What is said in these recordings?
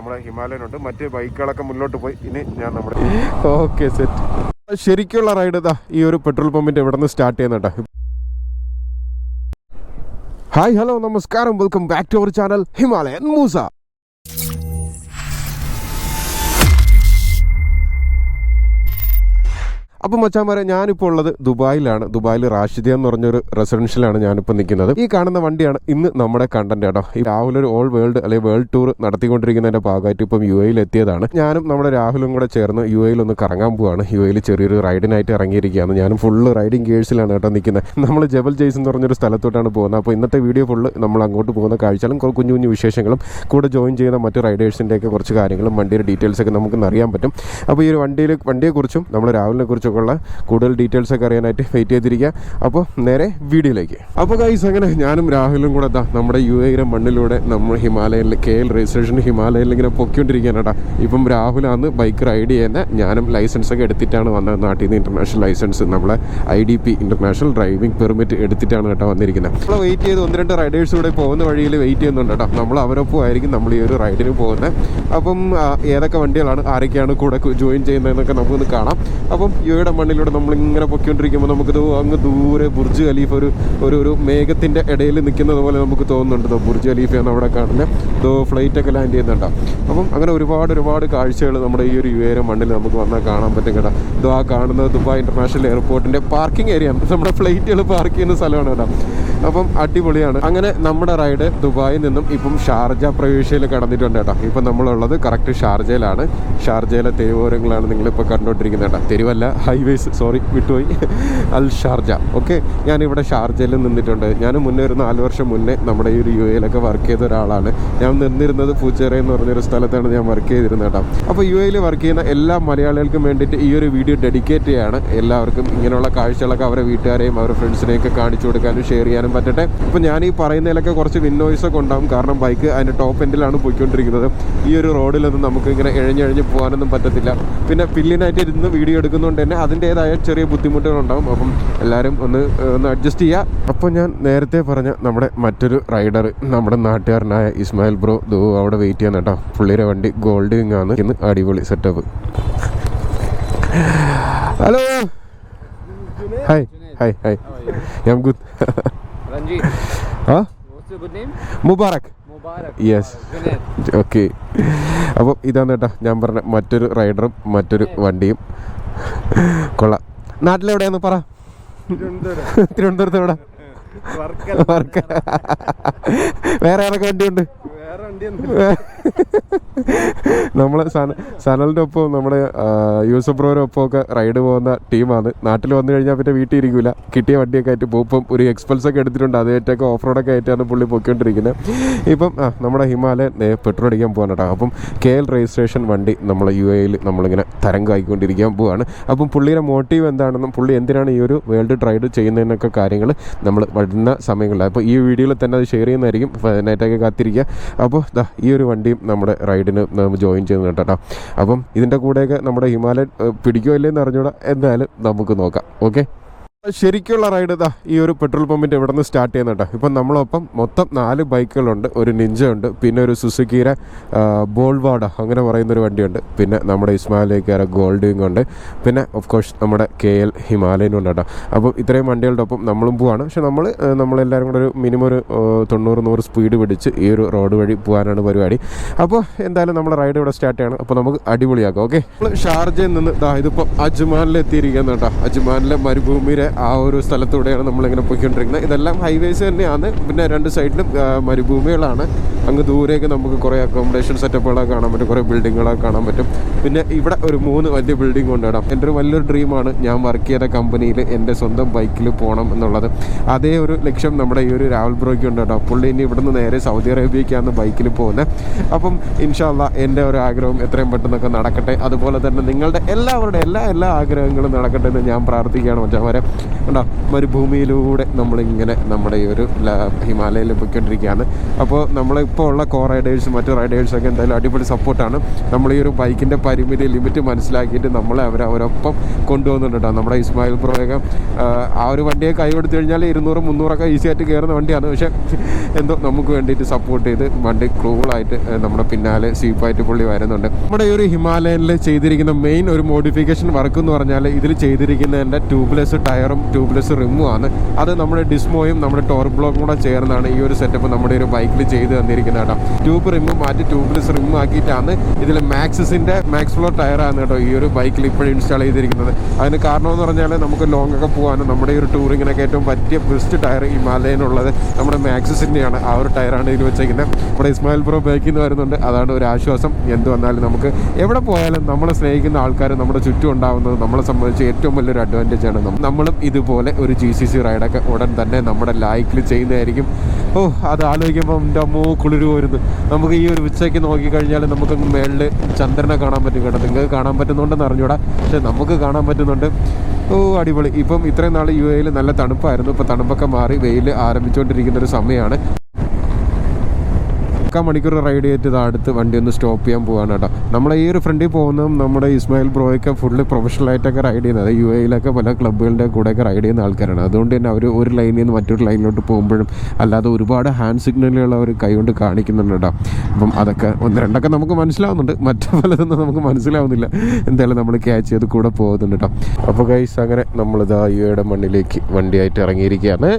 നമ്മുടെ ഹിമാലയനുണ്ട്. മറ്റ് ബൈക്കുകളൊക്കെ മുന്നോട്ട് പോയി. ഇനി ഞാൻ നമ്മുടെ ഓക്കെ സെറ്റ് ശരിക്കുള്ള റൈഡ് ഇതാ ഈ ഒരു പെട്രോൾ പമ്പിൻ്റെ ഇവിടെ നിന്ന് സ്റ്റാർട്ട് ചെയ്യുന്നുണ്ടോ. ഹായ് ഹലോ നമസ്കാരം, welcome back to our channel Himalayan Moosa. അപ്പം മച്ചാന്മാരെ, ഞാനിപ്പോൾ ഉള്ളത് ദുബായിലാണ്. ദുബായിൽ റാഷിദ എന്ന് പറഞ്ഞൊരു റെസിഡൻഷ്യലാണ് ഞാനിപ്പോൾ നിൽക്കുന്നത്. ഈ കാണുന്ന വണ്ടിയാണ് ഇന്ന് നമ്മുടെ കണ്ടന്റ് കേട്ടോ. ഈ രാഹുൽ ഒരു ഓൾ വേൾഡ് അല്ലെങ്കിൽ വേൾഡ് ടൂർ നടത്തിക്കൊണ്ടിരിക്കുന്നതിൻ്റെ ഭാഗമായിട്ട് ഇപ്പം യു എയിൽ എത്തിയതാണ്. ഞാനും നമ്മുടെ രാഹുലും കൂടെ ചേർന്ന് യു എയിൽ ഒന്ന് കറങ്ങാൻ പോവാണ്. യു എയിൽ ചെറിയൊരു റൈഡിനായിട്ട് ഇറങ്ങിയിരിക്കുകയാണ്. ഞാനും ഫുള്ള് റൈഡിങ് ഗേഴ്സിലാണ് കേട്ടോ നിൽക്കുന്നത്. നമ്മൾ ജബൽ ജയ്സ് എന്ന് പറഞ്ഞൊരു സ്ഥലത്തോട്ടാണ് പോകുന്നത്. അപ്പോൾ ഇന്നത്തെ വീഡിയോ ഫുള്ള് നമ്മൾ അങ്ങോട്ട് പോകുന്ന കാഴ്ചകളും കുഞ്ഞു കുഞ്ഞു വിശേഷങ്ങളും കൂടെ ജോയിൻ ചെയ്യുന്ന മറ്റ് റൈഡേഴ്സിൻ്റെയൊക്കെ കുറച്ച് കാര്യങ്ങളും വണ്ടിയുടെ ഡീറ്റെയിൽസൊക്കെ നമുക്ക് അറിയാൻ പറ്റും. അപ്പോൾ ഈ ഒരു വണ്ടിയെക്കുറിച്ചും നമ്മുടെ രാഹുലിനെ കുറിച്ചും കൂടുതൽ ഡീറ്റെയിൽസ് ഒക്കെ അറിയാനായിട്ട് വെയിറ്റ് ചെയ്തിരിക്കുക. അപ്പോൾ നേരെ വീഡിയോയിലേക്ക്. അപ്പോൾ ഗൈസ്, അങ്ങനെ ഞാനും രാഹുലും കൂടെ നമ്മുടെ യു എയുടെ മണ്ണിലൂടെ നമ്മൾ ഹിമാലയനിൽ KL രജിസ്ട്രേഷൻ ഹിമാലയനിൽ ഇങ്ങനെ പൊക്കിക്കൊണ്ടിരിക്കുകയാണ്. ഇപ്പം രാഹുലാണ് ബൈക്ക് റൈഡ് ചെയ്യുന്നത്. ഞാനും ലൈസൻസൊക്കെ എടുത്തിട്ടാണ് വന്നത്. നാട്ടിൽ നിന്ന് ഇൻ്റർനാഷണൽ ലൈസൻസ്, നമ്മളെ IDP ഇൻ്റർനാഷണൽ ഡ്രൈവിംഗ് പെർമിറ്റ് എടുത്തിട്ടാണ് കേട്ടോ വന്നിരിക്കുന്നത്. നമ്മൾ വെയിറ്റ് ചെയ്ത് 1-2 റൈഡേഴ്സ് കൂടെ പോകുന്ന വഴിയിൽ വെയിറ്റ് ചെയ്യുന്നുണ്ട് കേട്ടോ. നമ്മൾ അവരൊപ്പം ആയിരിക്കും നമ്മൾ ഈ ഒരു റൈഡിന് പോകുന്നത്. അപ്പം ഏതൊക്കെ വണ്ടികളാണ്, ആരൊക്കെയാണ് കൂടെ ജോയിൻ ചെയ്യുന്നതെന്നൊക്കെ നമുക്കൊന്ന് കാണാം. അപ്പം യു എയുടെ മണ്ണിലൂടെ നമ്മളിങ്ങനെ പൊയ്ക്കൊണ്ടിരിക്കുമ്പോൾ നമുക്കിത് അങ്ങ് ദൂരെ ബുർജ് ഖലീഫ ഒരു മേഘത്തിൻ്റെ ഇടയിൽ നിൽക്കുന്നത് പോലെ നമുക്ക് തോന്നുന്നുണ്ട്. ബുർജ് ഖലീഫയാണ് അവിടെ കാണുന്നത്. ഫ്ലൈറ്റൊക്കെ ലാൻഡ് ചെയ്യുന്നുണ്ടോ. അപ്പം അങ്ങനെ ഒരുപാട് കാഴ്ചകൾ നമ്മുടെ ഈ ഒരു യു എയുടെ മണ്ണിൽ നമുക്ക് വന്നാൽ കാണാൻ പറ്റും കേട്ടോ. ആ കാണുന്നത് ദുബായ് ഇൻ്റർനാഷണൽ എയർപോർട്ടിൻ്റെ പാർക്കിംഗ് ഏരിയ ആണ്. നമ്മുടെ ഫ്ലൈറ്റുകൾ പാർക്ക് ചെയ്യുന്ന സ്ഥലമാണ് കേട്ടോ. അപ്പം അടിപൊളിയാണ്. അങ്ങനെ നമ്മുടെ റൈഡ് ദുബായിൽ നിന്നും ഇപ്പം ഷാർജ പ്രവിശ്യയിൽ കടന്നിട്ടുണ്ട് കേട്ടോ. ഇപ്പം നമ്മളുള്ളത് കറക്റ്റ് ഷാർജയിലാണ്. ഷാർജയിലെ തെരുവോരങ്ങളാണ് നിങ്ങളിപ്പോൾ കണ്ടുകൊണ്ടിരിക്കുന്നത് കേട്ടോ. തെരുവല്ല, ഹൈവേസ്, സോറി വിട്ടുപോയി, അൽ ഷാർജ. ഓക്കെ, ഞാനിവിടെ ഷാർജയിൽ നിന്നിട്ടുണ്ട്. ഞാൻ മുന്നേ ഒരു 4 വർഷം മുന്നേ നമ്മുടെ ഈ ഒരു യു എയിലൊക്കെ വർക്ക് ചെയ്ത ഒരാളാണ്. ഞാൻ നിന്നിരുന്നത് ഫുജേറ എന്ന് പറഞ്ഞൊരു സ്ഥലത്താണ് ഞാൻ വർക്ക് ചെയ്തിരുന്നത് കേട്ടോ. അപ്പോൾ യു എയിൽ വർക്ക് ചെയ്യുന്ന എല്ലാ മലയാളികൾക്കും വേണ്ടിയിട്ട് ഈ ഒരു വീഡിയോ ഡെഡിക്കേറ്റ് ചെയ്യാണ്. എല്ലാവർക്കും ഇങ്ങനെയുള്ള കാഴ്ചകളൊക്കെ അവരുടെ വീട്ടുകാരെയും അവരുടെ ഫ്രണ്ട്സിനെയൊക്കെ കാണിച്ചു കൊടുക്കാനും ഷെയർ ചെയ്യാനും പറ്റട്ടെ. അപ്പോൾ ഞാൻ ഈ പറയുന്നതിലൊക്കെ കുറച്ച് വിന്നോയ്സൊക്കെ ഉണ്ടാകും. കാരണം ബൈക്ക് അതിൻ്റെ ടോപ്പ് എൻഡിലാണ് പോയിക്കൊണ്ടിരിക്കുന്നത്. ഈ ഒരു റോഡിലൊന്നും നമുക്ക് ഇങ്ങനെ എഴഞ്ഞ് പോകാനൊന്നും പറ്റത്തില്ല. പിന്നെ പില്ലിനായിട്ട് ഇരുന്ന് വീഡിയോ എടുക്കുന്നതുകൊണ്ട് തന്നെ അതിൻ്റേതായ ചെറിയ ബുദ്ധിമുട്ടുകളുണ്ടാകും. അപ്പം എല്ലാവരും ഒന്ന് അഡ്ജസ്റ്റ് ചെയ്യുക. അപ്പോൾ ഞാൻ നേരത്തെ പറഞ്ഞ നമ്മുടെ മറ്റൊരു റൈഡർ, നമ്മുടെ നാട്ടുകാരനായ ഇസ്മായിൽ ബ്രോ അവിടെ വെയിറ്റ് ചെയ്യാൻ കേട്ടോ. പുള്ളിയുടെ വണ്ടി ഗോൾഡ് വിങ് ആണ്. ഇന്ന് അടിപൊളി setup. Hello, hi hi hi, ഞാൻ ഗുഡ്. മുബാറക്. Yes, okay. അപ്പോൾ ഇതാണ് കേട്ടോ ഞാൻ പറഞ്ഞ മറ്റൊരു റൈഡറും മറ്റൊരു വണ്ടിയും. കൊള്ളാം. നാട്ടിലെവിടെയാന്ന് പറ. തിരുവനന്തപുരത്ത് എവിടെ? വേറെ ഏതൊക്കെ വണ്ടിയുണ്ട്? നമ്മള് സനലിൻ്റെ ഒപ്പം നമ്മുടെ യൂസഫ് ബ്രോയുടെ ഒപ്പമൊക്കെ റൈഡ് പോകുന്ന ടീമാണ്. നാട്ടിൽ വന്നു കഴിഞ്ഞാൽ പിന്നെ വീട്ടിൽ ഇരിക്കില്ല. കിട്ടിയ വണ്ടിയൊക്കെ ആയിട്ട് പോകും. ഇപ്പം ഒരു എക്സ്പൾസൊക്കെ എടുത്തിട്ടുണ്ട്. അതേറ്റൊക്കെ ഓഫ് റോഡൊക്കെ ആയിട്ടാണ് പുള്ളി പൊയ്ക്കൊണ്ടിരിക്കുന്നത്. ഇപ്പം നമ്മുടെ ഹിമാലയൻ പെട്രോൾ അടിക്കാൻ പോകാൻ കേട്ടോ. അപ്പം KL രജിസ്ട്രേഷൻ വണ്ടി നമ്മളെ യു എയിൽ നമ്മളിങ്ങനെ തരംഗമായിക്കൊണ്ടിരിക്കാൻ പോവാണ്. അപ്പം പുള്ളിയുടെ മോട്ടീവ് എന്താണെന്നും പുള്ളി എന്തിനാണ് ഈ ഒരു വേൾഡ് റൈഡ് ചെയ്യുന്നതിനൊക്കെ കാര്യങ്ങൾ നമ്മൾ വരുന്ന സമയങ്ങളിൽ, അപ്പോൾ ഈ വീഡിയോയിൽ തന്നെ അത് ഷെയർ ചെയ്യുന്നതായിരിക്കും. നൈറ്റൊക്കെ കാത്തിരിക്കുക. അപ്പോൾ ഈ ഒരു വണ്ടിയും നമ്മുടെ റൈഡിന് ജോയിൻ ചെയ്യുന്നുണ്ട് കേട്ടോ. അപ്പം ഇതിൻ്റെ കൂടെയൊക്കെ നമ്മുടെ ഹിമാലയൻ പിടിക്കുമോ ഇല്ലെന്ന് അറിഞ്ഞൂടാ. എന്തായാലും നമുക്ക് നോക്കാം. ഓക്കെ, ശരിക്കുള്ള റൈഡ് ഇതാ ഈ ഒരു പെട്രോൾ പമ്പിൻ്റെ ഇവിടെ നിന്ന് സ്റ്റാർട്ട് ചെയ്യുന്നുണ്ട്. ഇപ്പം നമ്മളൊപ്പം മൊത്തം 4 ബൈക്കുകളുണ്ട്. ഒരു നിഞ്ച ഉണ്ട്, പിന്നെ ഒരു സുസുക്കിയുടെ ബോൾവാഡ അങ്ങനെ പറയുന്നൊരു വണ്ടിയുണ്ട്, പിന്നെ നമ്മുടെ ഇസ്മായിലേക്കാര ഗോൾഡ് വിങ് ഉണ്ട്, പിന്നെ ഓഫ് കോഴ്സ് നമ്മുടെ KL ഹിമാലയനും ഉണ്ട് കേട്ടോ. അപ്പം ഇത്രയും വണ്ടികളുടെ ഒപ്പം നമ്മളും പോവാണ്. പക്ഷെ നമ്മളെല്ലാവരും കൂടെ ഒരു മിനിമം ഒരു 90-100 സ്പീഡ് പിടിച്ച് ഈ ഒരു റോഡ് വഴി പോകാനാണ് പരിപാടി. അപ്പോൾ എന്തായാലും നമ്മുടെ റൈഡ് ഇവിടെ സ്റ്റാർട്ട് ചെയ്യണം. അപ്പോൾ നമുക്ക് അടിപൊളിയാക്കാം. ഓക്കെ, നമ്മൾ ഷാർജയിൽ നിന്ന് ഇതിപ്പോൾ അജ്മാനിൽ എത്തിയിരിക്കുന്നത് കേട്ടോ. അജ്മാനിലെ മരുഭൂമിയിലെ ആ ഒരു സ്ഥലത്തൂടെയാണ് നമ്മളിങ്ങനെ പോയിക്കൊണ്ടിരിക്കുന്നത്. ഇതെല്ലാം ഹൈവേസ് തന്നെയാണ്. പിന്നെ 2 സൈഡിലും മരുഭൂമികളാണ്. അങ്ങ് ദൂരെയൊക്കെ നമുക്ക് കുറേ അക്കോമഡേഷൻ സെറ്റപ്പുകളൊക്കെ കാണാൻ പറ്റും, കുറേ ബിൽഡിങ്ങുകളൊക്കെ കാണാൻ പറ്റും. പിന്നെ ഇവിടെ ഒരു 3 വലിയ ബിൽഡിംഗ് കൊണ്ടിടാം. എൻ്റെ ഒരു വലിയൊരു ഡ്രീമാണ് ഞാൻ വർക്ക് ചെയ്ത കമ്പനിയിൽ എൻ്റെ സ്വന്തം ബൈക്കിൽ പോകണം എന്നുള്ളത്. അതേ ഒരു ലക്ഷ്യം നമ്മുടെ ഈ ഒരു രാഹുൽ ബ്രോയ്ക്ക് ഉണ്ട് കേട്ടോ. പുള്ളി ഇനി ഇവിടുന്ന് നേരെ സൗദി അറേബ്യയ്ക്കാണ് ബൈക്കിൽ പോകുന്നത്. അപ്പം ഇൻഷാ അല്ലാഹ് എൻ്റെ ഒരു ആഗ്രഹം എത്രയും പെട്ടെന്നൊക്കെ നടക്കട്ടെ. അതുപോലെ തന്നെ നിങ്ങളുടെ എല്ലാവരുടെ എല്ലാ ആഗ്രഹങ്ങളും നടക്കട്ടെ എന്ന് ഞാൻ പ്രാർത്ഥിക്കുകയാണ് മച്ചാന്മാരെ. കണ്ടോ മരുഭൂമിയിലൂടെ നമ്മളിങ്ങനെ നമ്മുടെ ഈ ഒരു ഹിമാലയയിൽ പോയിക്കൊണ്ടിരിക്കുകയാണ്. അപ്പോൾ നമ്മളിപ്പോൾ ഉള്ള റൈഡേഴ്സും മറ്റു റൈഡേഴ്സൊക്കെ എന്തായാലും അടിപൊളി സപ്പോർട്ടാണ്. നമ്മൾ ഈ ഒരു ബൈക്കിൻ്റെ പരിമിതി ലിമിറ്റ് മനസ്സിലാക്കിയിട്ട് നമ്മളെ അവരൊപ്പം കൊണ്ടുപോകുന്നുണ്ട് കേട്ടോ. നമ്മുടെ ഇസ്മായിൽ ബ്രോയൊക്കെ ആ ഒരു വണ്ടിയെ കൈ കൊടുത്തു കഴിഞ്ഞാൽ 200-300 ഈസി ആയിട്ട് കയറുന്ന വണ്ടിയാണ്. പക്ഷേ എന്തോ നമുക്ക് വേണ്ടിയിട്ട് സപ്പോർട്ട് ചെയ്ത് വണ്ടി കൂളായിട്ട് നമ്മുടെ പിന്നാലെ സീപ്പായിട്ട് പുള്ളി വരുന്നുണ്ട്. നമ്മുടെ ഈ ഒരു ഹിമാലയനിൽ ചെയ്തിരിക്കുന്ന മെയിൻ ഒരു മോഡിഫിക്കേഷൻ വർക്ക് എന്ന് പറഞ്ഞാൽ ഇതിൽ ചെയ്തിരിക്കുന്നതിൻ്റെ ട്യൂബ്ലെസ് ടയറും ട്യൂബ്ലെസ് റിമ്മും ആണ്. അത് നമ്മുടെ ഡിസ്മോയും നമ്മുടെ ടോർക്ക് ബ്ലോക്കും കൂടെ ചേർന്നാണ് ഈ ഒരു സെറ്റപ്പ് നമ്മുടെ ഒരു ബൈക്കിൽ ചെയ്ത് തന്നിരിക്കുന്നത് കേട്ടോ. ട്യൂബ് റിമ്മ് മാറ്റി ട്യൂബ്ലെസ് റിമ്മ് ആക്കിയിട്ടാണ് ഇതിൽ മാക്സിൻ്റെ മാക്സ് ഫ്ലോർ ടയറാണ് കേട്ടോ ഈ ഒരു ബൈക്കിൽ ഇപ്പോഴും ഇൻസ്റ്റാൾ ചെയ്തിരിക്കുന്നത്. അതിന് കാരണമെന്ന് പറഞ്ഞാൽ നമുക്ക് ലോങ് ഒക്കെ പോകാനും നമ്മുടെ ഈ ഒരു ടൂറിങ്ങിനൊക്കെ ഏറ്റവും പറ്റിയ ബെസ്റ്റ് ടയർ ഹിമാലയനുള്ളത് നമ്മുടെ മാക്സിൻ്റെയാണ്. ആ ഒരു ടയറാണ് ഇതിൽ വെച്ചേക്കുന്നത്. നമ്മുടെ ഇസ്മായിൽ ബ്രോ ബൈക്കിൽ നിന്ന് വരുന്നുണ്ട്. അതാണ് ഒരു ആശ്വാസം. എന്ത് വന്നാലും നമുക്ക് എവിടെ പോയാലും നമ്മളെ സ്നേഹിക്കുന്ന ആൾക്കാർ നമ്മുടെ ചുറ്റും ഉണ്ടാവുന്നത് നമ്മളെ സംബന്ധിച്ച് ഏറ്റവും വലിയൊരു അഡ്വാൻറ്റേജ് ആണ്. നമ്മളും ഇതുപോലെ ഒരു GCC റൈഡൊക്കെ ഉടൻ തന്നെ നമ്മുടെ ലൈക്കിൽ ചെയ്യുന്നതായിരിക്കും. അത് ആലോചിക്കുമ്പോൾ എൻ്റെ അമ്മോ കുളിര് പോരുന്നു. നമുക്ക് ഈ ഒരു ഉച്ചയ്ക്ക് നോക്കിക്കഴിഞ്ഞാൽ നമുക്കങ്ങ് മേളിൽ ചന്ദ്രനെ കാണാൻ പറ്റും കേട്ടോ. നിങ്ങൾക്ക് കാണാൻ പറ്റുന്നുണ്ടെന്ന് അറിഞ്ഞൂടാ, പക്ഷെ നമുക്ക് കാണാൻ പറ്റുന്നുണ്ട്. അടിപൊളി. ഇപ്പം ഇത്രയും നാൾ UAE നല്ല തണുപ്പായിരുന്നു. ഇപ്പോൾ തണുപ്പൊക്കെ മാറി വെയിൽ ആരംഭിച്ചുകൊണ്ടിരിക്കുന്നൊരു സമയമാണ്. 1/4 മണിക്കൂർ റൈഡ് ചെയ്തിട്ട് അടുത്ത് വണ്ടി ഒന്ന് സ്റ്റോപ്പ് ചെയ്യാൻ പോകാണ് കേട്ടോ. നമ്മളെ ഈ ഒരു ഫ്രണ്ടിൽ പോകുന്നതും നമ്മുടെ ഇസ്മായിൽ ബ്രോയൊക്കെ ഫുള്ള് പ്രൊഫഷണലായിട്ടൊക്കെ റൈഡ് ചെയ്യുന്നത് UAE പല ക്ലബ്ബുകളുടെ കൂടെയൊക്കെ റൈഡ് ചെയ്യുന്ന ആൾക്കാരാണ്. അതുകൊണ്ട് തന്നെ അവർ ഒരു ലൈനിൽ നിന്ന് മറ്റൊരു ലൈനിലോട്ട് പോകുമ്പോഴും അല്ലാതെ ഒരുപാട് ഹാൻഡ് സിഗ്നലുകൾ അവർ കൈകൊണ്ട് കാണിക്കുന്നുണ്ട് കേട്ടോ. അപ്പം അതൊക്കെ 1-2 നമുക്ക് മനസ്സിലാവുന്നുണ്ട്, മറ്റു പലതൊന്നും നമുക്ക് മനസ്സിലാവുന്നില്ല. എന്തായാലും നമ്മൾ ക്യാച്ച് ചെയ്ത് കൂടെ പോകുന്നുണ്ട് കേട്ടോ. അപ്പോൾ ഗൈസ് അങ്ങനെ നമ്മളിതാ UAEയുടെ മണ്ണിലേക്ക് വണ്ടിയായിട്ട് ഇറങ്ങിയിരിക്കുകയാണ്.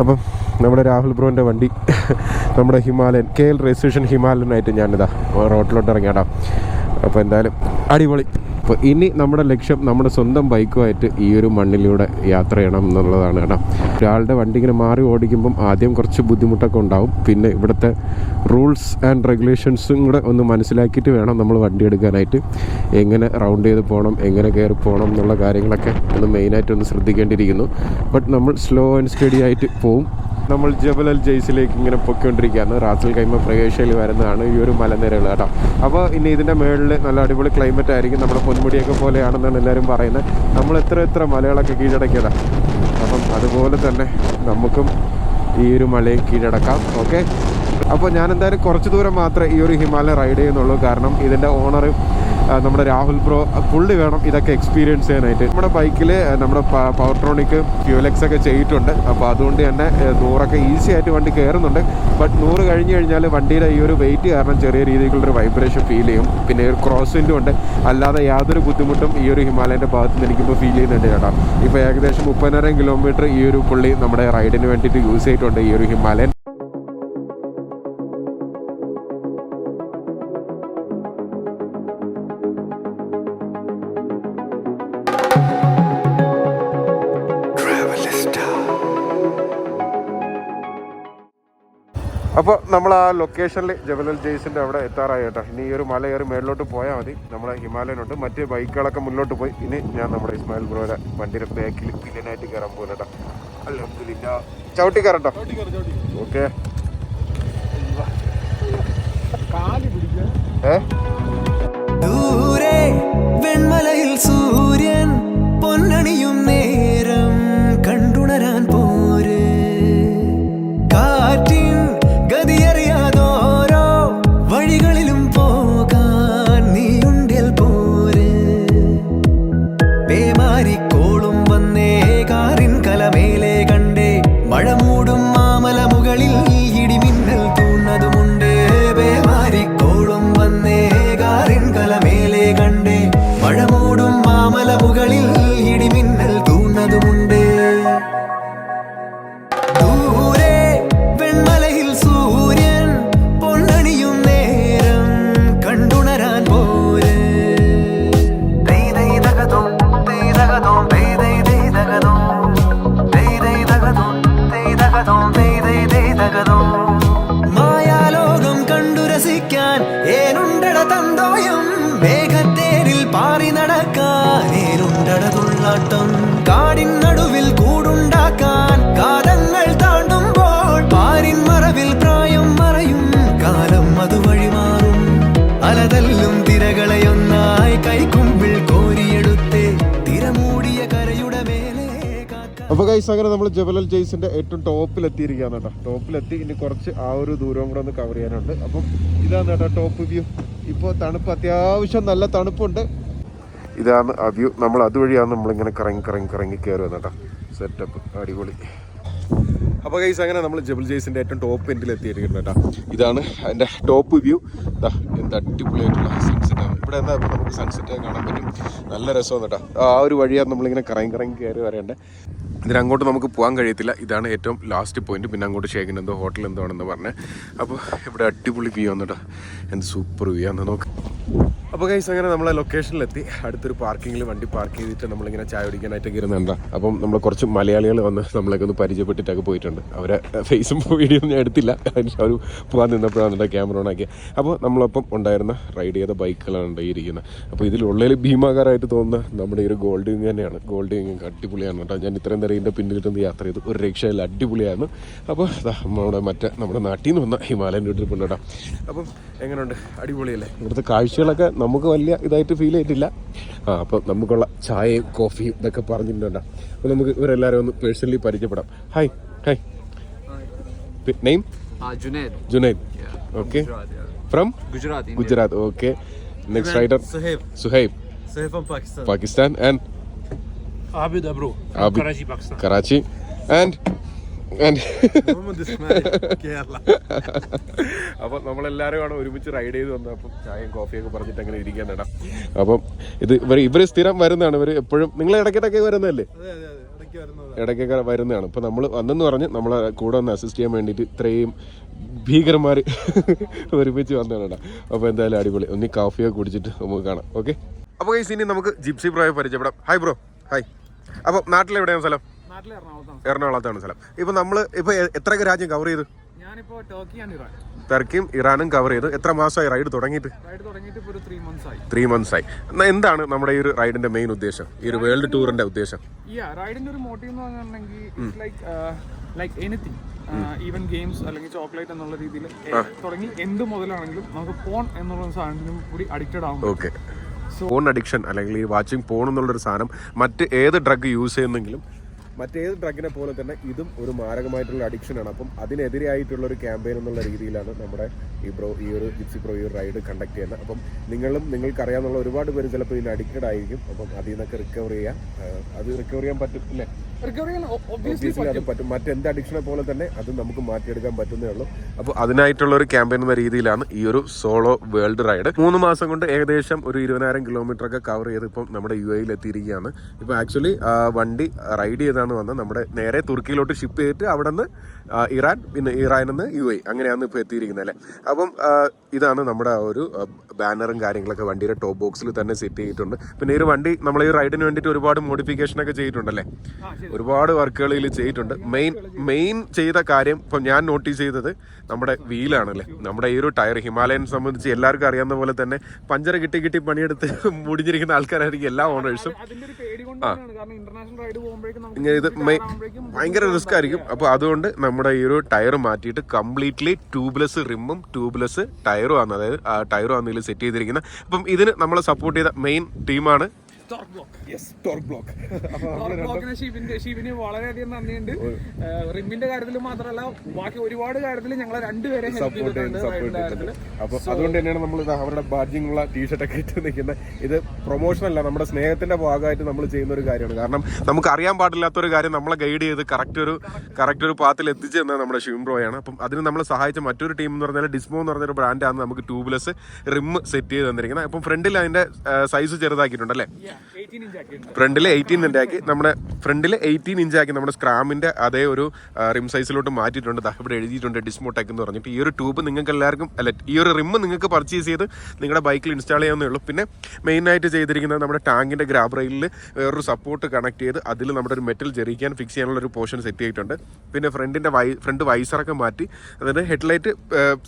അപ്പം നമ്മുടെ രാഹുൽ ബ്രോൻ്റെ വണ്ടി നമ്മുടെ ഹിമാലയൻ KL രജിസ്ട്രേഷൻ ഹിമാലയനായിട്ട് ഞാനിതാ റോഡിലോട്ട് ഇറങ്ങിയാടാ. അപ്പോൾ എന്തായാലും അടിപൊളി. അപ്പോൾ ഇനി നമ്മുടെ ലക്ഷ്യം നമ്മുടെ സ്വന്തം ബൈക്കുമായിട്ട് ഈ ഒരു മണ്ണിലൂടെ യാത്ര ചെയ്യണം എന്നുള്ളതാണ് കേട്ടോ. ഒരാളുടെ വണ്ടി ഇങ്ങനെ മാറി ഓടിക്കുമ്പം ആദ്യം കുറച്ച് ബുദ്ധിമുട്ടൊക്കെ ഉണ്ടാവും. പിന്നെ ഇവിടുത്തെ റൂൾസ് ആൻഡ് റെഗുലേഷൻസും കൂടെ ഒന്ന് മനസ്സിലാക്കിയിട്ട് വേണം നമ്മൾ വണ്ടി എടുക്കാനായിട്ട്. എങ്ങനെ റൗണ്ട് ചെയ്ത് പോകണം, എങ്ങനെ കയറി പോകണം എന്നുള്ള കാര്യങ്ങളൊക്കെ ഒന്ന് മെയിനായിട്ടൊന്ന് ശ്രദ്ധിക്കേണ്ടിയിരിക്കുന്നു. ബട്ട് നമ്മൾ സ്ലോ ആൻഡ് സ്റ്റഡി ആയിട്ട് പോവും. നമ്മൾ ജബൽ അൽ ജയ്സിലേക്ക് ഇങ്ങനെ പൊയ്ക്കൊണ്ടിരിക്കുകയാണ്. റാസൽ ഖൈമ പ്രവേശയിൽ വരുന്നതാണ് ഈ ഒരു മലനിരകൾ കേട്ടോ. അപ്പോൾ ഇനി ഇതിൻ്റെ മുകളിൽ നല്ല അടിപൊളി ക്ലൈമറ്റ് ആയിരിക്കും. നമ്മുടെ പൊന്മുടിയൊക്കെ പോലെയാണെന്നാണ് എല്ലാവരും പറയുന്നത്. നമ്മൾ എത്ര മലകളൊക്കെ കീഴടക്കിയതാണ്. അപ്പം അതുപോലെ തന്നെ നമുക്കും ഈ ഒരു മലയും കീഴടക്കാം. ഓക്കെ, അപ്പോൾ ഞാൻ എന്തായാലും കുറച്ച് ദൂരം മാത്രമേ ഈ ഒരു ഹിമാലയ റൈഡ് ചെയ്യുന്നുള്ളൂ. കാരണം ഇതിൻ്റെ ഓണർ നമ്മുടെ രാഹുൽ ബ്രോ പുള്ളി വേണം ഇതൊക്കെ എക്സ്പീരിയൻസ് ചെയ്യാനായിട്ട്. നമ്മുടെ ബൈക്കിൽ നമ്മുടെ പവർട്രോണിക് ഫ്യൂലെക്സ് ഒക്കെ ചെയ്തിട്ടുണ്ട്. അപ്പോൾ അതുകൊണ്ട് തന്നെ 100 ഈസി ആയിട്ട് വണ്ടി കയറുന്നുണ്ട്. ബട്ട് 100 കഴിഞ്ഞ് കഴിഞ്ഞാൽ വണ്ടിയുടെ ഈ ഒരു വെയിറ്റ് കാരണം ചെറിയ രീതിയിലുള്ളൊരു വൈബ്രേഷൻ ഫീൽ ചെയ്യും. പിന്നെ ഒരു ക്രോസ് വിൻഡും ഉണ്ട്. അല്ലാതെ യാതൊരു ബുദ്ധിമുട്ടും ഈ ഒരു ഹിമാലയൻ്റെ ഭാഗത്ത് നിന്ന് എനിക്കിപ്പോൾ ഫീൽ ചെയ്യുന്നുണ്ട് ചേട്ടാ. ഇപ്പോൾ ഏകദേശം 30,000 കിലോമീറ്റർ ഈ ഒരു പുള്ളി നമ്മുടെ റൈഡിന് വേണ്ടിയിട്ട് യൂസ് ചെയ്തിട്ടുണ്ട് ഈ ഒരു ഹിമാലയൻ. അപ്പോൾ നമ്മൾ ആ ലൊക്കേഷനിൽ ജബൽ അൽ ജയ്സിൻ്റെ അവിടെ എത്താറായി കേട്ടോ. ഇനി ഈ ഒരു മല കയറി മേളിലോട്ട് പോയാൽ മതി. നമ്മുടെ ഹിമാലയനുണ്ട്. മറ്റ് ബൈക്കുകളൊക്കെ മുന്നോട്ട് പോയി. ഇനി ഞാൻ നമ്മുടെ ഇസ്മായിൽ ബ്രോയുടെ വണ്ടിയുടെ ബാക്കിൽ പിന്നിനായിട്ട് കയറാൻ പോകും കേട്ടോ. അൽഹംദുലില്ലാ. ചവിട്ടി കയറട്ടോ. ഓക്കെ. ദൂരെ വെൺമലയിൽ സൂര്യൻ പൊന്നണിയും നേരം കണ്ടുണരാൻ പോര്. കാറ്റിൻ ഗതിയറിയാതോരോ വഴികളിലും പോകാൻ നീയുണ്ടിൽ പോര്. പേമാരിക്കോളും വന്നേ കാറിൻ കലമേലെ കണ്ടേ മഴ മൂടും മാമല മുകളിൽ ഇടിമിന്നൽ തൂന്നതുമുണ്ട്. പേമാരിക്കോളും വന്നേ കാറിൻ കലമേലെ കണ്ടേ മഴ മൂടും മാമല മുകളിൽ ഇടിമിന്നൽ തൂന്നതുമുണ്ട്. ദൂരെ വെൺമലയിൽ സൂര്യൻ പൊന്നണിയും നേരം കണ്ടുണരാൻ പോര്. മായാലോകം കണ്ടു രസിക്കാൻ ഏനുണ്ടട തന്തോയം. മേഘത്തേരിൽ പാറി നടക്കാൻ ഏനുണ്ടട തുള്ളാട്ടം. കാടിൻ നടുവിൽ കൂടുണ്ടാക്കാൻ കാലങ്ങൾ താണ്ടുമ്പോൾ പാരിൻ മറവിൽ പ്രായം മറയും. കാലം അതുവഴി മാറും. അലതല്ലും തിരകളെയൊന്നായി കൈക്കുമ്പിൾ കോരിയെടുത്തേ തിരമൂടിയ കരയുടെ മേലെ ഗൈസ് അങ്ങനെ നമ്മൾ ജബൽ അൽ ജയ്സിന്റെ ഏറ്റവും ടോപ്പിലെത്തിയിരിക്കുകയാണ് കേട്ടോ. ടോപ്പിലെത്തി ഇനി കുറച്ച് ആ ഒരു ദൂരവും കൂടെ ഒന്ന് കവർ ചെയ്യാനുണ്ട്. അപ്പം ഇതാണ് കേട്ടോ ടോപ്പ് വ്യൂ. ഇപ്പോൾ തണുപ്പ് അത്യാവശ്യം നല്ല തണുപ്പുണ്ട്. ഇതാണ് ആ വ്യൂ. നമ്മൾ അതുവഴിയാണ് നമ്മളിങ്ങനെ കറങ്ങി കയറുക കേട്ടോ. സെറ്റപ്പ് അടിപൊളി. അപ്പോൾ ഗൈസ് അങ്ങനെ നമ്മൾ ജബൽ ജയ്സിൻ്റെ ഏറ്റവും ടോപ്പ് എൻഡിൽ എത്തിയിരിക്കുന്നത് കേട്ടോ. ഇതാണ് അതിൻ്റെ ടോപ്പ് വ്യൂ. ഇതാ എന്ത് അടിപൊളിയായിട്ടുള്ള സൺസെറ്റാണ് ഇവിടെ. എന്താ ഇപ്പോൾ നമുക്ക് സൺസെറ്റ് കാണാൻ പറ്റും. നല്ല രസമാണ് കേട്ടോ. ആ ഒരു വഴിയാണ് നമ്മളിങ്ങനെ കറങ്ങി കയറി വരേണ്ടത്. ഇതിനങ്ങോട്ട് നമുക്ക് പോകാൻ കഴിയത്തില്ല. ഇതാണ് ഏറ്റവും ലാസ്റ്റ് പോയിന്റ്. പിന്നെ അങ്ങോട്ട് ഷേഖിന് എന്തോ ഹോട്ടൽ എന്തോ ആണെന്ന് പറഞ്ഞത്. അപ്പോൾ ഇവിടെ അടിപൊളി വ്യൂ ആണ് കേട്ടോ. എന്ത് സൂപ്പർ വ്യൂ ആണ് നോക്ക്. അപ്പോൾ ഗൈസ് അങ്ങനെ നമ്മളെ ലൊക്കേഷനിലെത്തി. അടുത്തൊരു പാർക്കിങ്ങിൽ വണ്ടി പാർക്ക് ചെയ്തിട്ട് നമ്മളിങ്ങനെ ചായ കുടിക്കാനായിട്ടൊക്കെ ഇരുന്നുണ്ടോ. അപ്പം നമ്മൾ കുറച്ച് മലയാളികൾ വന്ന് നമ്മളൊക്കെ ഒന്ന് പരിചയപ്പെട്ടിട്ടൊക്കെ പോയിട്ടുണ്ട്. അവരെ ഫേസും വീഡിയോ ഞാൻ എടുത്തില്ല. അവർ പോകാൻ നിന്നപ്പോഴാണ് ക്യാമറ ഓണാക്കിയത്. അപ്പോൾ നമ്മളൊപ്പം ഉണ്ടായിരുന്ന റൈഡ് ചെയ്ത ബൈക്കുകളാണ് ഇരിക്കുന്നത്. അപ്പോൾ ഇതിലുള്ളതിൽ ഭീമാകാരമായിട്ട് തോന്നുന്ന നമ്മുടെ ഈ ഒരു ഗോൾഡ് വിങ് തന്നെയാണ്. ഗോൾഡ് വിങ് അടിപൊളിയാണ് കേട്ടോ. ഞാൻ ഇത്രയും നേരം ഇതിൻ്റെ പിന്നിലിരുന്ന് യാത്ര ചെയ്ത് ഒരു രക്ഷയില്ല, അടിപൊളിയാണ്. അപ്പോൾ നമ്മുടെ നാട്ടിൽ നിന്ന് വന്ന ഹിമാലയൻ ട്രിപ്പ് ഉണ്ട് കേട്ടോ. അപ്പം എങ്ങനെയുണ്ട്? അടിപൊളിയല്ലേ? ഇവിടുത്തെ കാഴ്ചകളൊക്കെ നമുക്ക് വലിയ ഇതായിട്ട് ഫീൽ ചെയ്തിട്ടില്ല. അപ്പം നമുക്കുള്ള ചായയും കോഫിയും ഇതൊക്കെ പറഞ്ഞിട്ടുണ്ട്. അപ്പോൾ നമുക്ക് ഇവരെല്ലാവരും ഒന്ന് പേഴ്സണലി പരിചയപ്പെടാം. Hi hi. Name? Junaid. Okay. From Gujarat. Okay. Next rider Suhaib Pakistan. And Abid Abro, Karachi, Pakistan. Karachi. And Kerala. അപ്പം നമ്മളെല്ലാവരും ഒരുമിച്ച് റൈഡ് ചെയ്ത് വന്നത്. അപ്പം ചായയും കോഫിയൊക്കെ പറഞ്ഞിട്ട് അങ്ങനെ ഇരിക്കാനടാ. അപ്പം ഇവർ സ്ഥിരം വരുന്നതാണ്. ഇവർ എപ്പോഴും നിങ്ങൾ ഇടയ്ക്കിടയ്ക്ക് വരുന്നതല്ലേ? ഇടയ്ക്കൊക്കെ വരുന്നതാണ്. ഇപ്പം നമ്മൾ വന്നെന്ന് പറഞ്ഞ് നമ്മളെ കൂടെ ഒന്ന് അസിസ്റ്റ് ചെയ്യാൻ വേണ്ടിയിട്ട് ഇത്രയും ഭീകരന്മാർ ഒരുമിച്ച് വന്നതാണ്. അപ്പോൾ എന്തായാലും അടിപൊളി. ഒന്ന് കോഫിയൊക്കെ കുടിച്ചിട്ട് നമുക്ക് കാണാം. ഓക്കെ. അപ്പോൾ ഗൈസ് ഇനി നമുക്ക് ജിപ്സി ബ്രോയെ പരിചയപ്പെടാം. Hi bro. ഹായ്. അപ്പം നാട്ടിലെവിടെയാണ് സ്ഥലം? എറണാകുളത്താണ് സ്ഥലം. ഇപ്പൊ നമ്മള് എത്രയൊക്കെ രാജ്യം കവർ ചെയ്തു? ടർക്കിയും ഇറാനും കവർ ചെയ്തു. എത്ര മാസമായി റൈഡ് തുടങ്ങിയിട്ട്? 3 months ആയി. എന്താണ് നമ്മുടെ ഈ ഒരു റൈഡിന്റെ മെയിൻ ഉദ്ദേശം, ഈ ഒരു വേൾഡ് ടൂറിന്റെ ഉദ്ദേശം? റൈഡിന്റെ ഒരു മോട്ടീവ് എന്ന് പറഞ്ഞിട്ടുണ്ടെങ്കിൽ ലൈക്ക് എനിത്തിങ്, ഈവൻ ഗെയിംസ് അല്ലെങ്കിൽ ചോക്ലേറ്റ് എന്നുള്ള രീതിയിൽ തുടങ്ങി എന്ത് മുതലാണെങ്കിലും നമുക്ക് പോൺ എന്നുള്ള സാധനത്തിനും കൂടി അഡിക്റ്റഡ് ആവും. ഓക്കെ. ഫോൺ അഡിക്ഷൻ അല്ലെങ്കിൽ ഈ വാച്ചിങ് പോൺ എന്നുള്ളൊരു സാധനം മറ്റ് ഏത് ഡ്രഗ് യൂസ് ചെയ്യുന്നെങ്കിലും മറ്റേത് ഡ്രഗിനെ പോലെ തന്നെ ഇതും ഒരു മാരകമായിട്ടുള്ള അഡിക്ഷനാണ്. അപ്പം അതിനെതിരായിട്ടുള്ള ഒരു ക്യാമ്പയിൻ എന്നുള്ള രീതിയിലാണ് നമ്മുടെ ഈ ഒരു ജിപ്സി ബ്രോ ഈ ഒരു റൈഡ് കണ്ടക്ട് ചെയ്യുന്നത്. അപ്പം നിങ്ങൾക്ക് അറിയാവുന്ന ഒരുപാട് പേര് ചിലപ്പോൾ ഇതിന് അഡിക്റ്റഡ് ആയിരിക്കും. അപ്പം അതിൽ നിന്നൊക്കെ റിക്കവർ ചെയ്യാൻ പറ്റും അല്ലേ? അത് പറ്റും. മറ്റെന്ത് അഡിക്ഷനെ പോലെ തന്നെ അത് നമുക്ക് മാറ്റിയെടുക്കാൻ പറ്റുന്നേ ഉള്ളൂ. അപ്പോൾ അതിനായിട്ടുള്ള ഒരു ക്യാമ്പയിൻ എന്ന രീതിയിലാണ് ഈ ഒരു സോളോ വേൾഡ് റൈഡ്. 3 മാസം കൊണ്ട് ഏകദേശം ഒരു 20,000 കിലോമീറ്റർ ഒക്കെ കവർ ചെയ്ത് ഇപ്പം നമ്മുടെ UAE എത്തിയിരിക്കുകയാണ്. ഇപ്പോൾ ആക്ച്വലി വണ്ടി റൈഡ് ചെയ്താണ് വന്നത്. നമ്മുടെ നേരെ തുർക്കിയിലോട്ട് ഷിപ്പ് ചെയ്തിട്ട് അവിടെ നിന്ന് ഇറാൻ, പിന്നെ ഇറാനിൽ നിന്ന് UAE, അങ്ങനെയാണ് ഇപ്പോൾ എത്തിയിരിക്കുന്നത് അല്ലേ? അപ്പം ഇതാണ് നമ്മുടെ ഒരു ബാനറും കാര്യങ്ങളൊക്കെ വണ്ടിയുടെ ടോപ്പ് ബോക്സിൽ തന്നെ സെറ്റ് ചെയ്തിട്ടുണ്ട്. പിന്നെ ഈ ഒരു വണ്ടി നമ്മൾ ഈ റൈഡിന് വേണ്ടിയിട്ട് ഒരുപാട് മോഡിഫിക്കേഷൻ ഒക്കെ ചെയ്തിട്ടുണ്ടല്ലേ? ഒരുപാട് വർക്കുകൾ ഇതിൽ ചെയ്തിട്ടുണ്ട്. മെയിൻ ചെയ്ത കാര്യം ഇപ്പം ഞാൻ നോട്ടീസ് ചെയ്തത് നമ്മുടെ വീലാണല്ലേ. നമ്മുടെ ഈ ഒരു ടയർ ഹിമാലയൻ സംബന്ധിച്ച് എല്ലാവർക്കും അറിയാവുന്ന പോലെ തന്നെ പഞ്ചർ കിട്ടി പണിയെടുത്ത് മുടിഞ്ഞിരിക്കുന്ന ആൾക്കാരായിരിക്കും എല്ലാ ഓണേഴ്സും. ഇങ്ങനെ ഇത് ഭയങ്കര റിസ്ക് ആയിരിക്കും. അപ്പോൾ അതുകൊണ്ട് നമ്മുടെ ഈ ഒരു ടയർ മാറ്റിയിട്ട് കംപ്ലീറ്റ്ലി ട്യൂബ്ലെസ് റിമ്മും ട്യൂബ്ലെസ് ടയറും ആണ്, അതായത് ടയറും ആണ് ഇതിൽ സെറ്റ് ചെയ്തിരിക്കുന്നത്. അപ്പം ഇതിന് നമ്മളെ സപ്പോർട്ട് ചെയ്ത മെയിൻ ടീമാണ് ഷിബിന് വളരെയധികം നന്ദിയുണ്ട്. റിമ്മിന്റെ കാര്യത്തിൽ മാത്രമല്ല ബാക്കി ഒരുപാട് കാര്യത്തിൽ ഞങ്ങളെ രണ്ടുപേരെ ഹെൽപ്പ് ചെയ്തിട്ടുണ്ട്. അപ്പൊ അതുകൊണ്ട് തന്നെയാണ് നമ്മൾ അവരുടെ ബാഡ്ജിങ്ങുള്ള ടീഷർട്ടൊക്കെ ഇട്ട് നിൽക്കുന്നത്. ഇത് പ്രൊമോഷൻ അല്ല, നമ്മുടെ സ്നേഹത്തിന്റെ ഭാഗമായിട്ട് നമ്മൾ ചെയ്യുന്ന ഒരു കാര്യമാണ്. കാരണം നമുക്ക് അറിയാൻ പാടില്ലാത്തൊരു കാര്യം നമ്മളെ ഗൈഡ് ചെയ്ത് കറക്റ്റ് ഒരു പാത്തിൽ എത്തിച്ചു തന്നത് നമ്മുടെ ഷിബിൻ ബ്രോയാണ്. അപ്പം അതിന് നമ്മളെ സഹായിച്ച മറ്റൊരു ടീം എന്ന് പറഞ്ഞാൽ ഡിസ്മോ എന്ന് പറഞ്ഞൊരു ബ്രാൻഡാണ് നമുക്ക് ട്യൂബ്ലെസ് റിം സെറ്റ് ചെയ്ത് തന്നിരിക്കുന്നത്. അപ്പം ഫ്രണ്ടിൽ അതിന്റെ സൈസ് ചെറുതാക്കിയിട്ടുണ്ടല്ലേ? ഫ്രണ്ടിൽ 18 ഇഞ്ചാക്കി നമ്മുടെ സ്ക്രാമിന്റെ അതേ ഒരു റിം സൈസിലോട്ട് മാറ്റിയിട്ടുണ്ട്. ഇവിടെ എഴുതിയിട്ടുണ്ട് ഡിസ്മോ ടെക് എന്ന് പറഞ്ഞിട്ട്. ഈ ഒരു ട്യൂബ് നിങ്ങൾക്ക് എല്ലാവർക്കും ഈ ഒരു റിം നിങ്ങൾക്ക് പർച്ചേസ് ചെയ്ത് നിങ്ങളുടെ ബൈക്കിൽ ഇൻസ്റ്റാൾ ചെയ്യാവുന്നേ ഉള്ളൂ. പിന്നെ മെയിനായിട്ട് ചെയ്തിരിക്കുന്നത് നമ്മുടെ ടാങ്കിന്റെ ഗ്രാബ് റെയിലിൽ വേറൊരു സപ്പോർട്ട് കണക്ട് ചെയ്ത് അതിൽ നമ്മുടെ ഒരു മെറ്റൽ ജെറിക്കാൻ ഫിക്സ് ചെയ്യാനുള്ള ഒരു പോർഷൻ സെറ്റ് ചെയ്തിട്ടുണ്ട്. പിന്നെ ഫ്രണ്ട് വൈസറൊക്കെ മാറ്റി അതിന് ഹെഡ്ലൈറ്റ്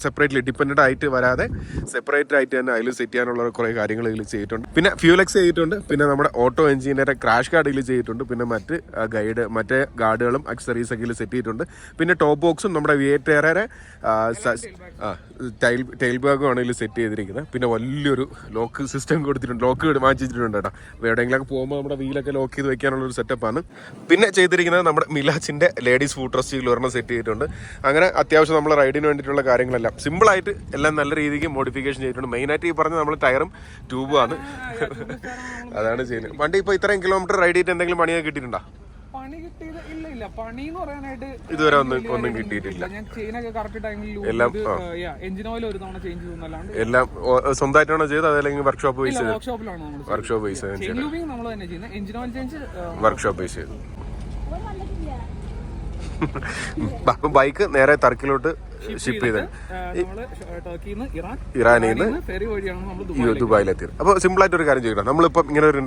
സെപ്പറേറ്റ്ലി ഡിപ്പെൻഡൻ്റ് ആയിട്ട് വരാതെ സെപ്പറേറ്റ് ആയിട്ട് തന്നെ അതിൽ സെറ്റ് ചെയ്യാനുള്ള കുറേ കാര്യങ്ങൾ ഇതിൽ ചെയ്തിട്ടുണ്ട്. പിന്നെ ഫ്യൂൽ എക്സ് ചെയ്തിട്ടുണ്ട്. പിന്നെ പിന്നെ നമ്മുടെ ഓട്ടോ എഞ്ചിനീയറെ ക്രാഷ് ഗാർഡ് ഇതിൽ ചെയ്തിട്ടുണ്ട്. പിന്നെ മറ്റേ ഗാർഡുകളും അക്സറീസ് ഒക്കെ ഇതിൽ സെറ്റ് ചെയ്തിട്ടുണ്ട്. പിന്നെ ടോപ്പ് ബോക്സും നമ്മുടെ വിയേറ്റേറെ ടൈൽ ബാഗുമാണ് ഇതിൽ സെറ്റ് ചെയ്തിരിക്കുന്നത്. പിന്നെ വലിയൊരു ലോക്ക് സിസ്റ്റം കൊടുത്തിട്ടുണ്ട്, ലോക്ക് മാറ്റിച്ചിട്ടുണ്ട് കേട്ടോ. എവിടെയെങ്കിലൊക്കെ പോകുമ്പോൾ നമ്മുടെ വീലൊക്കെ ലോക്ക് ചെയ്ത് വെക്കാനുള്ളൊരു സെറ്റപ്പാണ്. പിന്നെ ചെയ്തിരിക്കുന്നത് നമ്മുടെ മിലാച്ചിൻ്റെ ലേഡീസ് ഫുഡ് റെസ്റ്റിൽ ഒരെണ്ണം സെറ്റ് ചെയ്തിട്ടുണ്ട്. അങ്ങനെ അത്യാവശ്യം നമ്മൾ റൈഡിന് വേണ്ടിയിട്ടുള്ള കാര്യങ്ങളെല്ലാം സിമ്പിളായിട്ട് എല്ലാം നല്ല രീതിക്ക് മോഡിഫിക്കേഷൻ ചെയ്തിട്ടുണ്ട്. മെയിനായിട്ട് ഈ പറഞ്ഞ നമ്മൾ ടയറും ട്യൂബുമാണ് അതാണ് ചെയ്യുന്നത്. വണ്ടി ഇപ്പോൾ ഇത്രയും കിലോമീറ്റർ റൈഡ് ചെയ്തിട്ട് എന്തെങ്കിലും പണിയൊക്കെ കിട്ടിയിട്ടുണ്ടോ? പണി കിട്ടിയത് ഇല്ല. പണി എന്ന് പറയാനായിട്ട് ഇതുവരെ ഒന്നും കിട്ടിയിട്ടില്ല. ഞാൻ ചെയിനൊക്കെ കറക്റ്റ് ടൈമിൽ എല്ലാം എഞ്ചിൻ ഓയിൽ ഒരു തവണ ചേഞ്ച് ചെയ്യുന്നല്ലാണ്ട് എല്ലാം സ്വന്തമായിട്ടാണോ ചെയ്തത് അതല്ലെങ്കിൽ വർക്ക്ഷോപ്പ് ബേസ് വർക്ക്ഷോപ്പിലാണ് നമ്മൾ വർക്ക്ഷോപ്പ് ബേസ് നമ്മൾ തന്നെ ചെയ്യുന്നത്. Engine oil change workshop base ചെയ്തു. ബൈക്ക് നേരെ ടർക്കിലോട്ട് ഷിപ്പ് ചെയ്ത് ഇറാനിൽ നിന്ന് ദുബായിലെത്തിയത്. അപ്പോൾ സിമ്പിളായിട്ട് ഒരു കാര്യം ചെയ്യണം. നമ്മളിപ്പം ഇങ്ങനെ ഒരു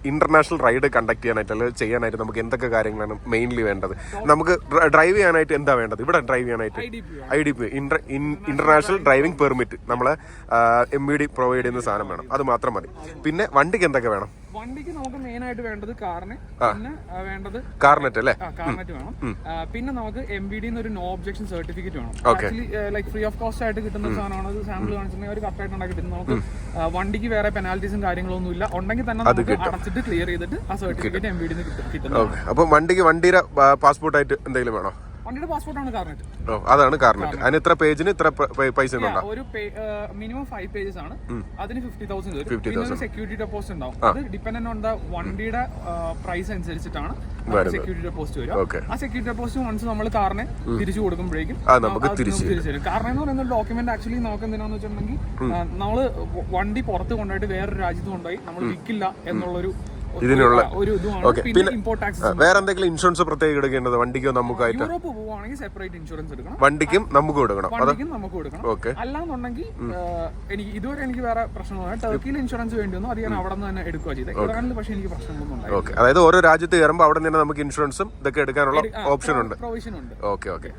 ഇന്റർനാഷണൽ റൈഡ് കണ്ടക്ട് ചെയ്യാനായിട്ട് അല്ലെങ്കിൽ ചെയ്യാനായിട്ട് നമുക്ക് എന്തൊക്കെ കാര്യങ്ങളാണ് മെയിൻലി വേണ്ടത്? നമുക്ക് ഡ്രൈവ് ചെയ്യാനായിട്ട് എന്താ വേണ്ടത്? ഇവിടെ ഡ്രൈവ് ചെയ്യാനായിട്ട് IDP ഇന്റർനാഷണൽ ഡ്രൈവിംഗ് പെർമിറ്റ് നമ്മളെ MVD പ്രൊവൈഡ് ചെയ്യുന്ന സാധനം വേണം. അത് മാത്രം മതി. പിന്നെ വണ്ടിക്ക് എന്തൊക്കെ വേണം? വണ്ടിക്ക് നമുക്ക് മെയിൻ ആയിട്ട് വേണ്ടത് വേണ്ടത് കാർനെറ്റ് അല്ലേ? കാർനെറ്റ് വേണം. പിന്നെ നമുക്ക് MVD ഒരു നോ ഒബ്ജക്ഷൻ സർട്ടിഫിക്കറ്റ് വേണം. Actually like free of cost ആയിട്ട് കിട്ടുന്ന സാധനമാണ്. അത് സാമ്പിൾ കാണിച്ചിട്ടുണ്ടെങ്കിൽ അവർ കറക്റ്റ് ആയിട്ട് ഉണ്ടാക്കി തരും. നമുക്ക് വണ്ടിക്ക് വേറെ പെനാൽറ്റീസും കാര്യങ്ങളൊന്നും ഇല്ല. ഉണ്ടെങ്കിൽ തന്നെ നമുക്ക് അടച്ചിട്ട് ക്ലിയർ ചെയ്തിട്ട് ആ സർട്ടിഫിക്കറ്റ് MVD കിട്ടും. അപ്പൊ വണ്ടിയുടെ പാസ്പോർട്ടായിട്ട് എന്തെങ്കിലും വേണോ? വണ്ടിയുടെ പാസ്പോർട്ടാണ് കാർനെറ്റ്. അതാണ് കാർനെറ്റ്. അതിന് ഇത്ര പേജിന് ഇത്ര പൈസ ഒരു മിനിമം 5 പേജസ് ആണ്. അതിന് 50,000 സെക്യൂരിറ്റി ഡെപ്പോസിറ്റ് ഉണ്ടാവും. അത് ഡിപെൻഡന്റ് ഓൺ ദ വണ്ടിയുടെ പ്രൈസ് അനുസരിച്ചിട്ടാണ് സെക്യൂരിറ്റി ഡെപ്പോസിറ്റ് വരിക. ആ സെക്യൂരിറ്റി ഡെപ്പോസിറ്റ് വൺസ് നമ്മൾ കാറിനെ തിരിച്ചു കൊടുക്കുമ്പോഴേക്കും നമുക്ക് തിരിച്ചു തരും. കാരണം എന്ന് പറയുന്ന ഡോക്യുമെന്റ് ആക്ച്വലി നമുക്ക് എന്തിനാന്ന് വെച്ചിട്ടുണ്ടെങ്കിൽ നമ്മള് വണ്ടി പുറത്ത് കൊണ്ടുപോയിട്ട് വേറൊരു രാജ്യത്ത് കൊണ്ടുപോയി നമ്മൾ വിൽക്കില്ല എന്നുള്ളൊരു ഇതിനുള്ള പിന്നെ വേറെ എന്തെങ്കിലും ഇൻഷുറൻസ് പ്രത്യേകം എടുക്കേണ്ടത് വണ്ടിക്കോ നമുക്കായിട്ട്? യൂറോപ്പ് പോവുകയാണെങ്കിൽ സെപ്പറേറ്റ് ഇൻഷുറൻസ് എടുക്കണം. വണ്ടിക്കും നമുക്ക് കൊടുക്കണം. അല്ലാന്നുണ്ടെങ്കിൽ ഇതുവരെ എനിക്ക് വേറെ പ്രശ്നമൊന്നും ടർക്കിയിൽ ഇൻഷുറൻസ് വേണ്ടിയൊന്നും അത് ഞാൻ അവിടെ നിന്ന് തന്നെ എടുക്കുക ചെയ്തത്. ഇറാനിൽ പക്ഷേ എനിക്ക് പ്രശ്നമൊന്നും ഉണ്ടായില്ല. അതായത് ഓരോ രാജ്യത്ത് കയറുമ്പോൾ അവിടെ തന്നെ നമുക്ക് ഇൻഷുറൻസും ഇതൊക്കെ എടുക്കാനുള്ള ഓപ്ഷൻ ഉണ്ട്. പ്രൊവിഷൻ ഉണ്ട്. ഓക്കെ.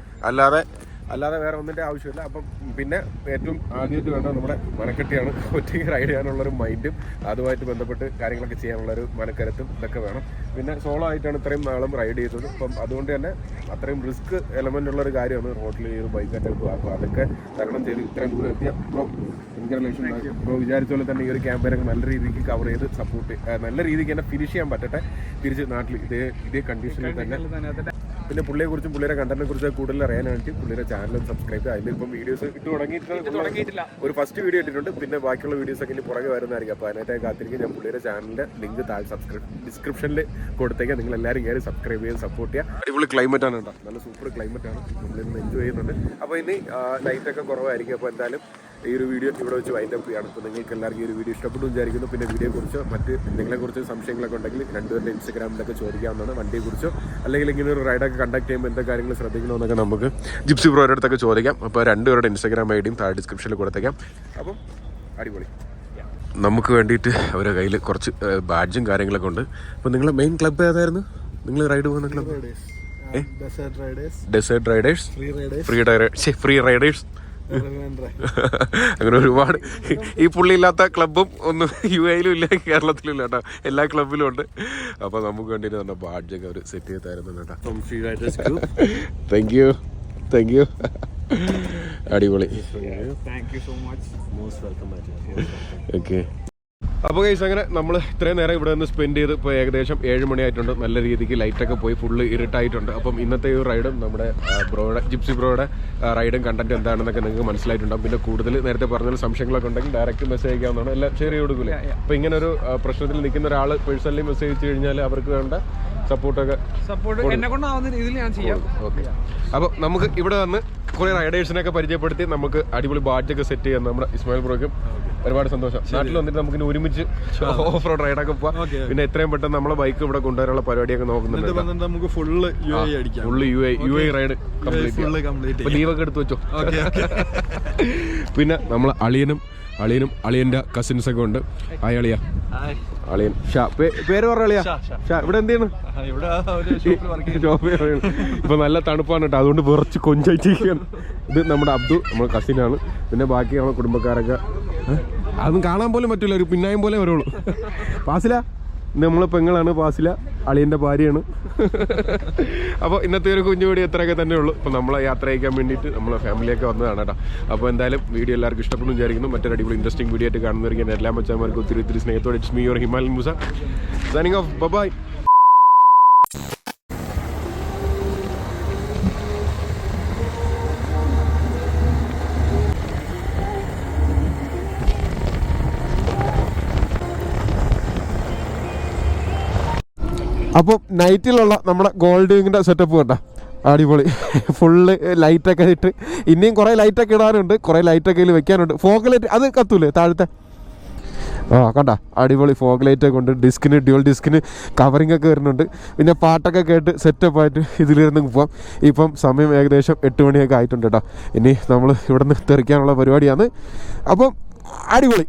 അല്ലാതെ വേറെ ഒന്നിന്റെ ആവശ്യമില്ല. അപ്പം പിന്നെ ഏറ്റവും ആദ്യമായിട്ട് വേണ്ട നമ്മുടെ മനക്കെട്ടിയാണ്. ഒറ്റയ്ക്ക് റൈഡ് ചെയ്യാനുള്ളൊരു മൈൻഡും അതുമായിട്ട് ബന്ധപ്പെട്ട് കാര്യങ്ങളൊക്കെ ചെയ്യാനുള്ളൊരു മനക്കരുത്തും ഇതൊക്കെ വേണം. പിന്നെ സോളോ ആയിട്ടാണ് ഇത്രയും നാളും റൈഡ് ചെയ്തത്. അപ്പം അതുകൊണ്ട് തന്നെ അത്രയും റിസ്ക് എലമെന്റ് ഉള്ളൊരു കാര്യമാണ് റോഡിൽ ഈ ഒരു ബൈക്കൊക്കെ എടുക്കുക. അപ്പോൾ അതൊക്കെ തരണം ചെയ്ത് ഇത്രയും ദൂരം എത്തിയ ബ്രോ വിചാരിച്ച പോലെ തന്നെ ഈ ഒരു ക്യാമ്പയിനൊക്കെ നല്ല രീതിക്ക് കവർ ചെയ്ത് സപ്പോർട്ട് നല്ല രീതിക്ക് തന്നെ ഫിനിഷ് ചെയ്യാൻ പറ്റട്ടെ. തിരിച്ച് നാട്ടിൽ ഇതേ കണ്ടീഷനിൽ തന്നെ. പിന്നെ പുള്ളിയെക്കുറിച്ചും പുള്ളിയുടെ കണ്ടന്റിനെ കുറിച്ച് കൂടുതൽ അറിയാനായിട്ട് പുള്ളിയുടെ ചാനലും സബ്സ്ക്രൈബ് ചെയ്യുക. അതിലിപ്പം വീഡിയോസ് ഇട്ട് തുടങ്ങിയിട്ടില്ല. ഒരു ഫസ്റ്റ് വീഡിയോ ഇട്ടിട്ടുണ്ട്. പിന്നെ ബാക്കിയുള്ള വീഡിയോസ് ഒക്കെ ഇനി പുറകെ വരുന്നതായിരിക്കും. അപ്പോൾ അതിനായിട്ട് കാത്തിരിക്കും. ഞാൻ പുള്ളിയുടെ ചാനലിന്റെ ലിങ്ക് ഡിസ്ക്രിപ്ഷനിൽ കൊടുത്തേക്കാം. നിങ്ങൾ എല്ലാവരും കയറി സബ്സ്ക്രൈബ് ചെയ്ത് സപ്പോർട്ട് ചെയ്യുക. അടിപൊളി ക്ലൈമറ്റ് ആണ് കേട്ടോ. നല്ല സൂപ്പർ ക്ലൈമറ്റ് ആണ്. നമ്മളിന്ന് എൻജോയ് ചെയ്യുന്നുണ്ട്. അപ്പോൾ ഇനി ലൈറ്റൊക്കെ കുറവായിരിക്കും. അപ്പോൾ എന്തായാലും ഈ ഒരു വീഡിയോ ഇവിടെ വെച്ച് വൈൻഡപ്പ് ചെയ്യാണ്. അപ്പോൾ നിങ്ങൾക്ക് എല്ലാവർക്കും ഈ ഒരു വീഡിയോ ഇഷ്ടപ്പെട്ടു വിചാരിക്കുന്നു. പിന്നെ വീഡിയോയെക്കുറിച്ചോ മറ്റ് എന്തെങ്കിലുമെക്കുറിച്ച് സംശയങ്ങളൊക്കെ ഉണ്ടെങ്കിൽ രണ്ടുപേരുടെ ഇൻസ്റ്റാഗ്രാമിലൊക്കെ ചോദിക്കാവുന്നതാണ്. വണ്ടിയെക്കുറിച്ചോ അല്ലെങ്കിൽ ഇങ്ങനെ ഒരു റൈഡൊക്കെ കണ്ടക്ട് ചെയ്യുമ്പോൾ എന്തൊക്കെ കാര്യങ്ങൾ ശ്രദ്ധിക്കണമെന്നൊക്കെ നമുക്ക് ജിപ്സി ബ്രോയുടെ അടുത്തൊക്കെ ചോദിക്കാം. അപ്പോൾ രണ്ടുപേരുടെ ഇൻസ്റ്റാഗ്രാം ഐഡിയും താഴെ ഡിസ്ക്രിപ്ഷനിൽ കൊടുത്തേക്കാം. അപ്പം അടിപൊളി. നമുക്ക് വേണ്ടിയിട്ട് അവരുടെ കയ്യിൽ കുറച്ച് ബാഡ്ജും കാര്യങ്ങളൊക്കെ ഉണ്ട്. അപ്പോൾ നിങ്ങളുടെ മെയിൻ ക്ലബ്ബ് ഏതായിരുന്നു? നിങ്ങൾ റൈഡ് പോകുന്ന club? Desert riders, free riders, അങ്ങനെ ഒരുപാട്. ഈ പുള്ളി ഇല്ലാത്ത ക്ലബ്ബും ഒന്നും UAE-ലും ഇല്ല, കേരളത്തിലും ഇല്ല കേട്ടോ. എല്ലാ ക്ലബിലും ഉണ്ട്. അപ്പോൾ നമുക്ക് വേണ്ടിയിട്ട് തന്നെ ബാഡ്ജൊക്കെ അവർ സെറ്റ് ചെയ്തായിരുന്നു കേട്ടോ. Thank you. അടിപൊളി. ഓക്കെ. അപ്പോൾ ഗൈസ് അങ്ങനെ നമ്മൾ ഇത്രയും നേരം ഇവിടെ നിന്ന് സ്പെൻഡ് ചെയ്ത് ഇപ്പോൾ ഏകദേശം 7 മണിയായിട്ടുണ്ട്. നല്ല രീതിക്ക് ലൈറ്റൊക്കെ പോയി ഫുള്ള് ഇരുട്ടായിട്ടുണ്ട്. അപ്പം ഇന്നത്തെ ഈ റൈഡും നമ്മുടെ ജിപ്സി ബ്രോയുടെ റൈഡും കണ്ടന്റ് എന്താണെന്നൊക്കെ നിങ്ങൾക്ക് മനസ്സിലായിട്ടുണ്ടാകും. പിന്നെ കൂടുതൽ നേരത്തെ പറഞ്ഞ സംശയങ്ങളൊക്കെ ഉണ്ടെങ്കിൽ ഡയറക്റ്റ് മെസ്സേജ് അയക്കാവുന്നതാണ്. എല്ലാം ഷെയർ ചെയ്ത് കൊടുക്കില്ല. അപ്പോൾ ഇങ്ങനെ ഒരു പ്രശ്നത്തിൽ നിൽക്കുന്ന ഒരാൾ പേഴ്സണലി മെസ്സേജ് അയച്ചു കഴിഞ്ഞാൽ അവർക്ക് വേണ്ട സപ്പോർട്ട് എന്നെ കൊണ്ടാവുന്ന രീതിയിൽ ഞാൻ ചെയ്യാം. ഓക്കെ. അപ്പോൾ നമുക്ക് ഇവിടെ വന്ന് കുറേ റൈഡേഴ്സിനൊക്കെ പരിചയപ്പെടുത്തി നമുക്ക് അടിപൊളി ബാഡ്ജൊക്കെ സെറ്റ് ചെയ്യാൻ നമ്മുടെ ഇസ്മായിൽ ബ്രോയ്ക്കും ഒരുപാട് സന്തോഷം. നാട്ടിൽ വന്നിട്ട് നമുക്ക് ഒരുമിച്ച് ഓഫ് റോഡ് റൈഡൊക്കെ പോവാം. പിന്നെ എത്രയും പെട്ടെന്ന് നമ്മളെ ബൈക്ക് ഇവിടെ കൊണ്ടുവരാനുള്ള പരിപാടിയൊക്കെ നോക്കുന്നുണ്ട്. നമുക്ക് ഫുള്ള് UAE റൈഡ് കംപ്ലീറ്റ്. ലീവൊക്കെ എടുത്ത് വെച്ചോ. പിന്നെ നമ്മൾ അളിയന്റെ കസിൻസ് ഒക്കെ ഉണ്ട്. അളിയൻ ഷാ. പേര് പറഞ്ഞ അളിയാ ഷാ. ഇവിടെ എന്ത് ചെയ്യുന്നു? ഇപ്പൊ നല്ല തണുപ്പാണ് കേട്ടോ. അതുകൊണ്ട് കുറച്ച് കൊഞ്ചിരിക്കുകയാണ്. ഇത് നമ്മുടെ അബ്ദു, നമ്മുടെ കസിനാണ്. പിന്നെ ബാക്കി നമ്മുടെ കുടുംബക്കാരൊക്കെ അതൊന്നും കാണാൻ പോലും പറ്റില്ല, ഒരു പിന്നായം പോലെ വരുള്ളൂ. പാസില നമ്മളെ പെങ്ങളാണ്, പാസില അളിയൻ്റെ ഭാര്യയാണ്. അപ്പോൾ ഇന്നത്തെ ഒരു കുഞ്ഞു വീഡിയോ ഇത്രയൊക്കെ തന്നെ ഉള്ളൂ. അപ്പോൾ നമ്മളെ യാത്ര അയക്കാൻ വേണ്ടിയിട്ട് നമ്മളെ ഫാമിലിയൊക്കെ വന്നതാണ് കേട്ടോ. അപ്പോൾ എന്തായാലും വീഡിയോ എല്ലാവർക്കും ഇഷ്ടപ്പെടുന്നു വിചാരിക്കുന്നു. മറ്റൊരു അടിപൊളി ഇൻട്രസ്റ്റിംഗ് വീഡിയോ ആയിട്ട് കാണുന്നവർക്ക് എല്ലാ മച്ചാന്മാർക്കും ഒത്തിരി ഒത്തിരി സ്നേഹത്തോടെ it's me your Himalayan Moosa signing off. Bye. അപ്പോൾ നൈറ്റിലുള്ള നമ്മുടെ ഗോൾഡ് വിങ്ങിൻ്റെ സെറ്റപ്പ് കേട്ടോ, അടിപൊളി. ഫുള്ള് ലൈറ്റൊക്കെ ഇട്ട്, ഇനിയും കുറേ ലൈറ്റൊക്കെ ഇടാനുണ്ട്, കുറേ ലൈറ്റൊക്കെ ഇതിൽ വെക്കാനുണ്ട്. ഫോഗ് ലൈറ്റ് അത് കത്തൂലേ താഴത്തെ? കണ്ട അടിപൊളി ഫോഗ് ലൈറ്റൊക്കെ ഉണ്ട്. ഡിസ്കിന് ഡ്യുവൽ ഡിസ്കിന് കവറിംഗ് ഒക്കെ വരുന്നുണ്ട്. പിന്നെ പാട്ടൊക്കെ കേട്ട് സെറ്റപ്പായിട്ട് ഇതിലിരുന്ന് പോവാം. ഇപ്പം സമയം ഏകദേശം 8 മണിയൊക്കെ ആയിട്ടുണ്ട് കേട്ടോ. ഇനി നമ്മൾ ഇവിടെ നിന്ന് തെറിക്കാനുള്ള പരിപാടിയാണ്. അപ്പം അടിപൊളി.